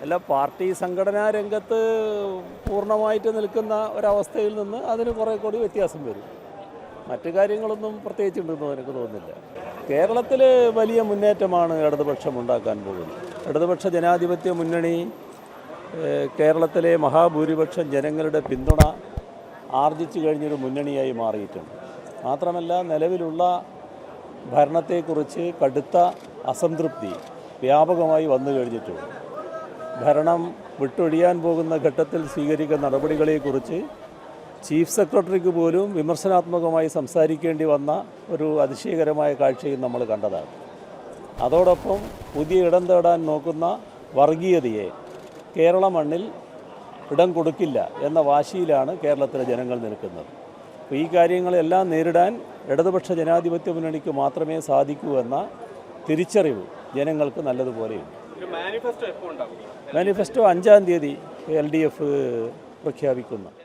അല്ല, പാർട്ടി സംഘടനാ രംഗത്ത് പൂർണ്ണമായിട്ട് നിൽക്കുന്ന ഒരവസ്ഥയിൽ നിന്ന് അതിന് കുറേ കൂടി വ്യത്യാസം വരും. മറ്റു കാര്യങ്ങളൊന്നും പ്രത്യേകിച്ചുണ്ടെന്ന് എനിക്ക് തോന്നുന്നില്ല. കേരളത്തിൽ വലിയ മുന്നേറ്റമാണ് ഇടതുപക്ഷം ഉണ്ടാക്കാൻ പോകുന്നത്. ഇടതുപക്ഷ ജനാധിപത്യ മുന്നണി കേരളത്തിലെ മഹാഭൂരിപക്ഷം ജനങ്ങളുടെ പിന്തുണ ആർജിച്ചു കഴിഞ്ഞൊരു മുന്നണിയായി മാറിയിട്ടുണ്ട്. മാത്രമല്ല, നിലവിലുള്ള ഭരണത്തെക്കുറിച്ച് കടുത്ത അസംതൃപ്തി വ്യാപകമായി വന്നു കഴിഞ്ഞിട്ടുണ്ട്. ഭരണം വിട്ടൊഴിയാൻ പോകുന്ന ഘട്ടത്തിൽ സ്വീകരിക്കുന്ന നടപടികളെക്കുറിച്ച് ചീഫ് സെക്രട്ടറിക്ക് പോലും വിമർശനാത്മകമായി സംസാരിക്കേണ്ടി വന്ന ഒരു അതിശയകരമായ കാഴ്ചയും നമ്മൾ കണ്ടതാണ്. അതോടൊപ്പം പുതിയ ഇടം തേടാൻ നോക്കുന്ന വർഗീയതയെ കേരള മണ്ണിൽ ഇടം കൊടുക്കില്ല എന്ന വാശിയിലാണ് കേരളത്തിലെ ജനങ്ങൾ നിൽക്കുന്നത്. അപ്പോൾ ഈ കാര്യങ്ങളെല്ലാം നേരിടാൻ ഇടതുപക്ഷ ജനാധിപത്യ മുന്നണിക്ക് മാത്രമേ സാധിക്കൂ എന്ന തിരിച്ചറിവ് ജനങ്ങൾക്ക് നല്ലതുപോലെയുണ്ട്. മാനിഫെസ്റ്റോ 5-ാം തീയതി LDF പ്രഖ്യാപിക്കുന്നു.